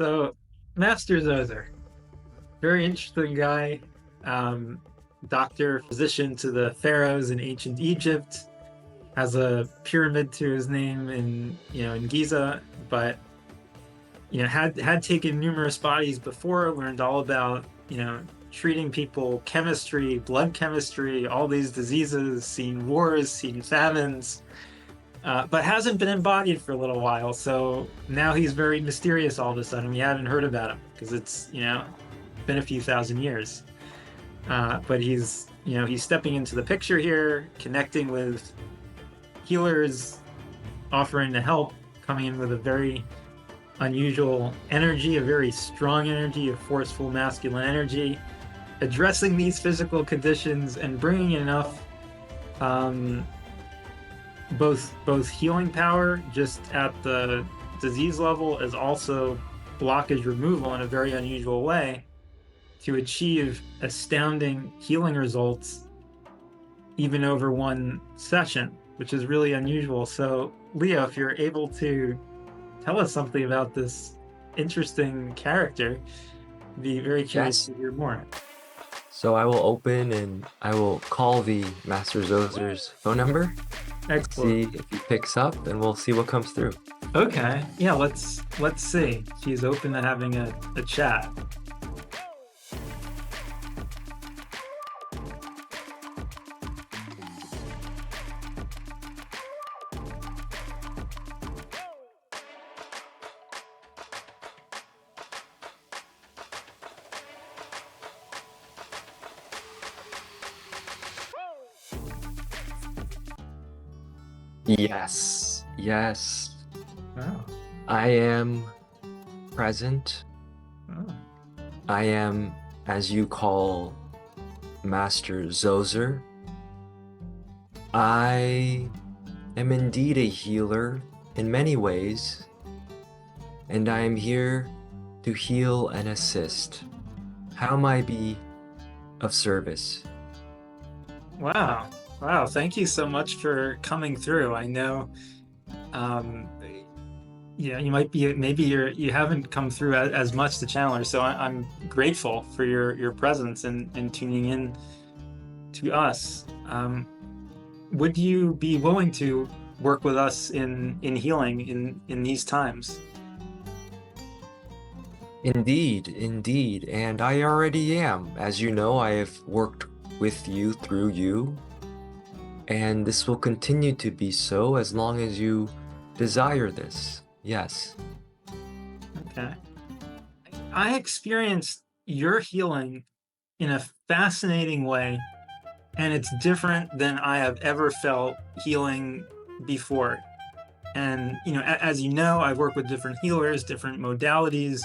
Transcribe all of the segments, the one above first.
So, Master Zoser, very interesting guy. Um, Doctor, physician to the pharaohs in ancient Egypt, has a pyramid to his name in Giza, but had taken numerous bodies before, learned all about treating people, chemistry, blood chemistry, all these diseases, seen wars, seen famines, but hasn't been embodied for a little while. So now he's very mysterious all of a sudden. We haven't heard about him because it's been a few thousand years. But he's stepping into the picture here, connecting with healers, offering to help, coming in with a very unusual energy, a very strong energy, a forceful masculine energy, addressing these physical conditions and bringing enough um, both healing power just at the disease level as also blockage removal in a very unusual way to achieve astounding healing results even over one session, which is really unusual. So, Leo, if you're able to tell us something about this interesting character, I'd be very curious Yes. to hear more. So I will open and I will call the Master Zoser's phone number, Excellent. see if he picks up, and we'll see what comes through. Okay. Yeah, let's see. She's open to having a chat. Yes, yes, Oh. I am present. Oh. I am, as you call, Master Zoser. I am indeed a healer in many ways, and I am here to heal and assist. How may I be of service? Wow. Wow. Thank you so much for coming through. I know um yeah, you might be maybe you haven't come through as much to Chandler, so I'm grateful for your presence and tuning in to us. Would you be willing to work with us in healing in these times? Indeed, indeed, and I already am. As you know, I have worked with you through you, and this will continue to be so as long as you desire this. Yes. Okay. I experienced your healing in a fascinating way, and it's different than I have ever felt healing before. And as you know, I've worked with different healers, different modalities,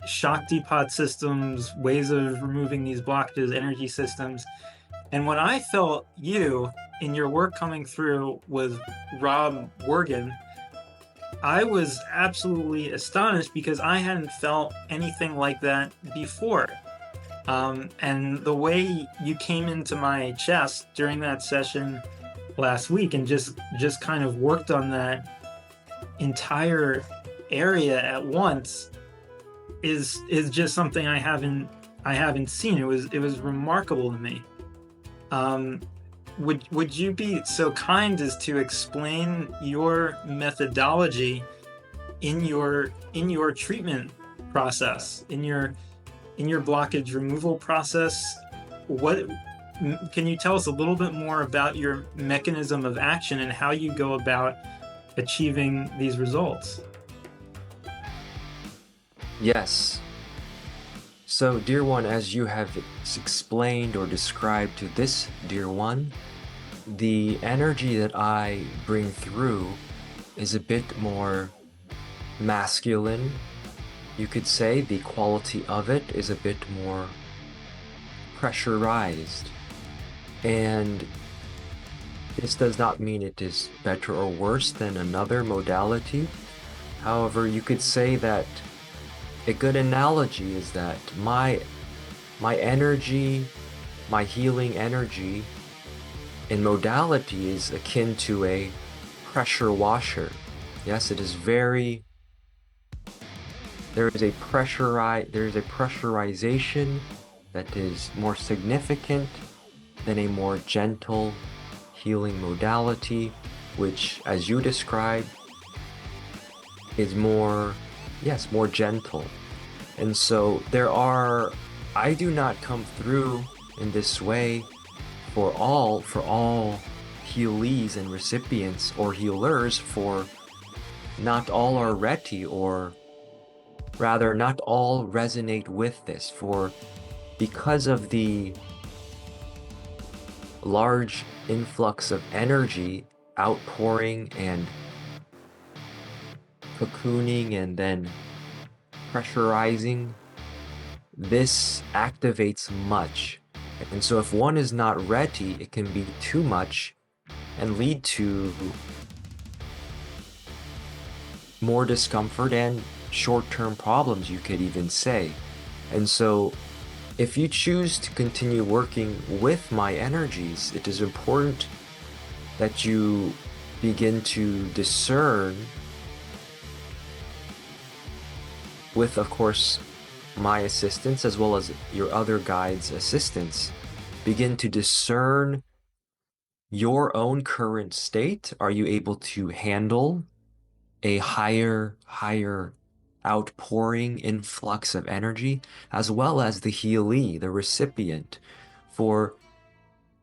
Shakti pod systems, ways of removing these blockages, energy systems. And when I felt you in your work coming through with Rob Worgan, I was absolutely astonished because I hadn't felt anything like that before. And the way you came into my chest during that session last week and just kind of worked on that entire area at once is just something I haven't seen. It was remarkable to me. Um, would you be so kind as to explain your methodology in your treatment process, in your blockage removal process? What can you tell us a little bit more about your mechanism of action and how you go about achieving these results? Yes. So, dear one, as you have explained or described to this dear one, the energy that I bring through is a bit more masculine. You could say the quality of it is a bit more pressurized. And this does not mean it is better or worse than another modality. However, you could say that a good analogy is that my energy, my healing energy in modality is akin to a pressure washer. Yes, it is very there is a pressurization that is more significant than a more gentle healing modality, which, as you described, is more, yes, more gentle. And so I do not come through in this way for all healees and recipients or healers, for not all are ready, or rather not all resonate with this, for because of the large influx of energy outpouring and cocooning and then pressurizing, this activates much. And so if one is not ready, it can be too much and lead to more discomfort and short-term problems, you could even say. And so if you choose to continue working with my energies, it is important that you begin to discern, with, of course, my assistance as well as your other guides' assistance, begin to discern your own current state. Are you able to handle a higher outpouring influx of energy, as well as the healee, the recipient? For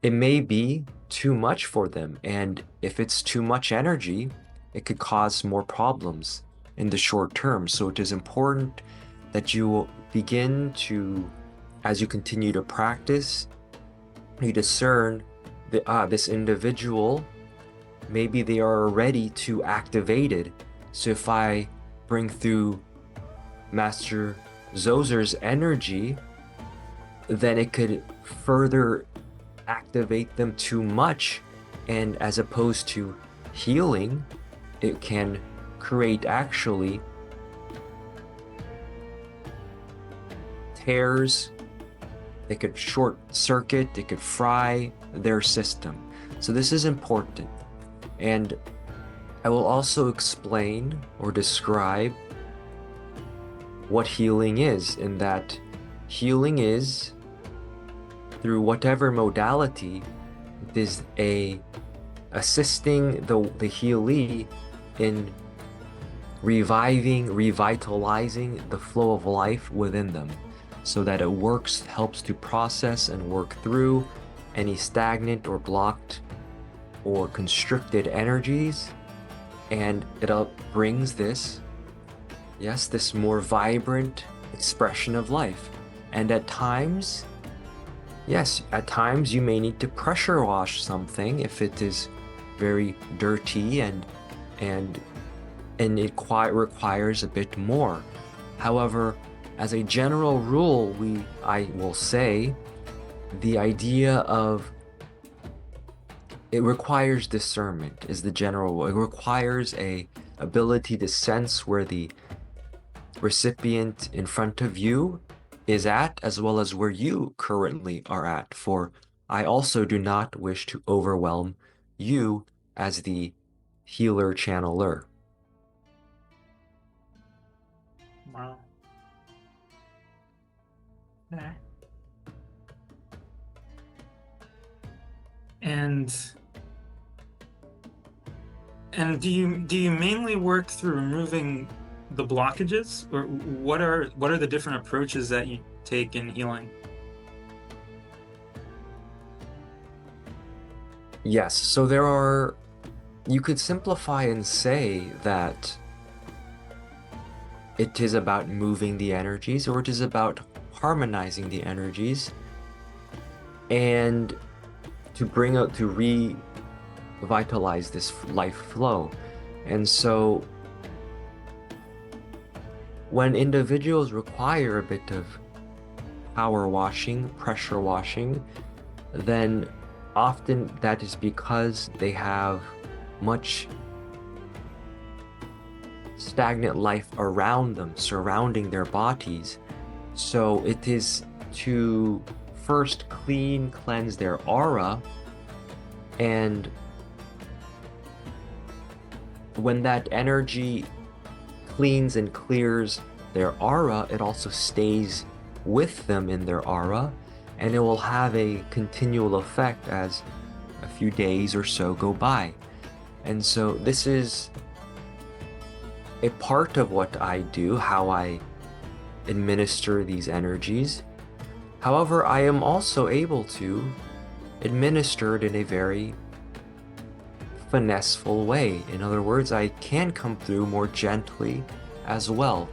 it may be too much for them, and if it's too much energy, it could cause more problems in the short term. So it is important that you begin to, as you continue to practice, you discern this individual, maybe they are ready to activated. So if I bring through Master Zoser's energy, then it could further activate them too much, and as opposed to healing, it can create actually tears. It could short circuit, it could fry their system. So this is important. And I will also explain or describe what healing is, in that healing is, through whatever modality, it is assisting the healee in revitalizing the flow of life within them, so that it helps to process and work through any stagnant or blocked or constricted energies, and it brings this more vibrant expression of life. And at times you may need to pressure wash something if it is very dirty and it requires a bit more. However, as a general rule, I will say the idea of it requires discernment is the general rule. It requires a ability to sense where the recipient in front of you is at, as well as where you currently are at. For I also do not wish to overwhelm you as the healer channeler. Wow. Okay. And do you mainly work through removing the blockages, or what are the different approaches that you take in healing? Yes, so you could simplify and say that it is about moving the energies, or it is about harmonizing the energies, and to revitalize this life flow. And so when individuals require a bit of power washing, pressure washing, then often that is because they have much stagnant life around them, surrounding their bodies. So it is to first cleanse their aura, and when that energy cleans and clears their aura, it also stays with them in their aura, and it will have a continual effect as a few days or so go by. And so this is a part of what I do, how I administer these energies. However, I am also able to administer it in a very finesseful way. In other words, I can come through more gently as well.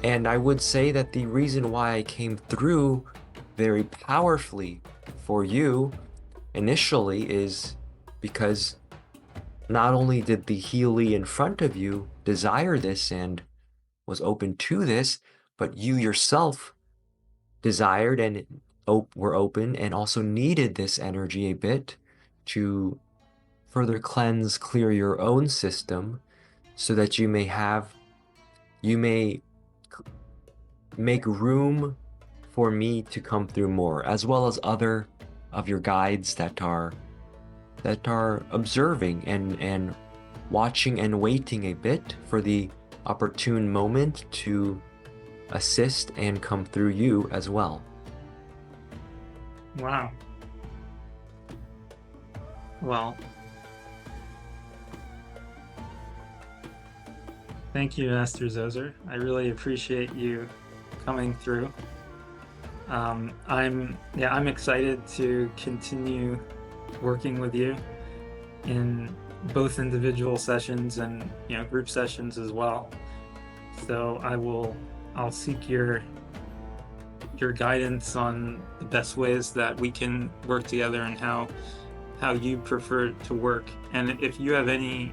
And I would say that the reason why I came through very powerfully for you initially is because not only did the Healy in front of you desire this and was open to this, but you yourself desired and were open and also needed this energy a bit to further cleanse, clear your own system so that you may make room for me to come through more, as well as other of your guides that are observing and watching and waiting a bit for the opportune moment to assist and come through you as well. Wow. Well, thank you, Master Zoser. I really appreciate you coming through. I'm excited to continue working with you in both individual sessions and group sessions as well. So I'll seek your guidance on the best ways that we can work together and how you prefer to work. And if you have any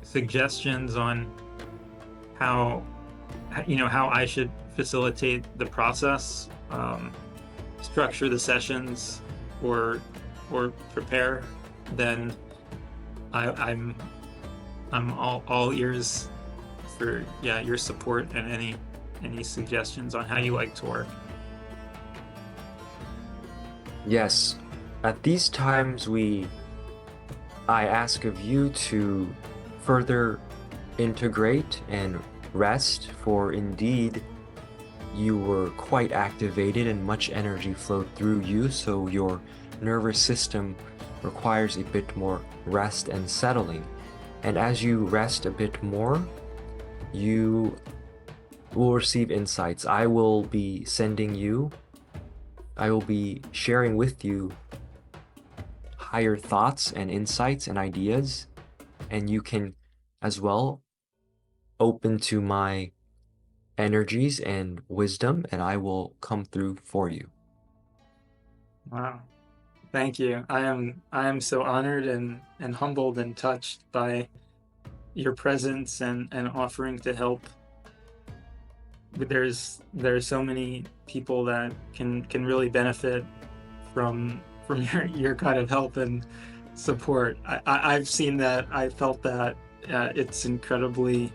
suggestions on how I should facilitate the process, structure the sessions, or prepare, then I'm all ears for your support and any suggestions on how you like to work. Yes, at these times I ask of you to further integrate and rest, for indeed you were quite activated and much energy flowed through you, so your nervous system requires a bit more rest and settling. And as you rest a bit more, you will receive insights. I will be sharing with you higher thoughts and insights and ideas, and you can as well open to my energies and wisdom, and I will come through for you. Wow. Thank you. I am so honored and humbled and touched by your presence and offering to help. There's so many people that can really benefit from your kind of help and support. I've seen that. I felt that. It's incredibly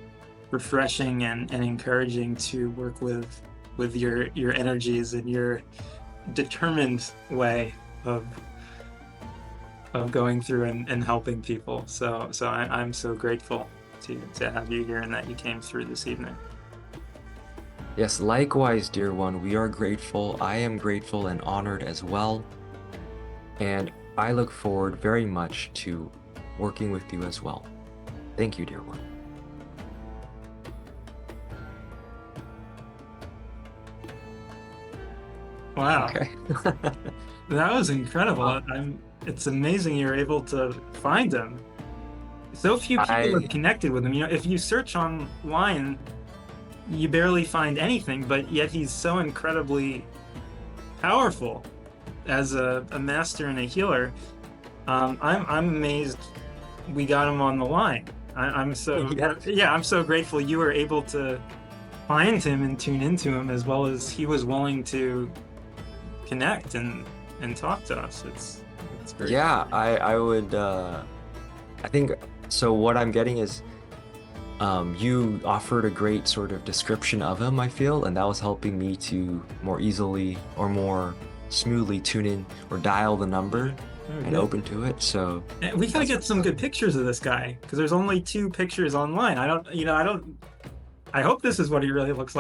refreshing and encouraging to work with your energies and your determined way of going through and helping people. So I'm so grateful to have you here and that you came through this evening. Yes, likewise, dear one, we are grateful. I am grateful and honored as well. And I look forward very much to working with you as well. Thank you, dear one. Wow. Okay. That was incredible. It's amazing you're able to find him. So few people have connected with him. If you search online, you barely find anything, but yet he's so incredibly powerful as a master and a healer. I'm amazed we got him on the line. I'm so grateful you were able to find him and tune into him, as well as he was willing to connect and talk to us. It's great. Yeah, I would I think so. What I'm getting is you offered a great sort of description of him, I feel, and that was helping me to more easily or more smoothly tune in or dial the number and open to it. So we gotta get some good pictures of this guy, because there's only 2 pictures online. I hope this is what he really looks like.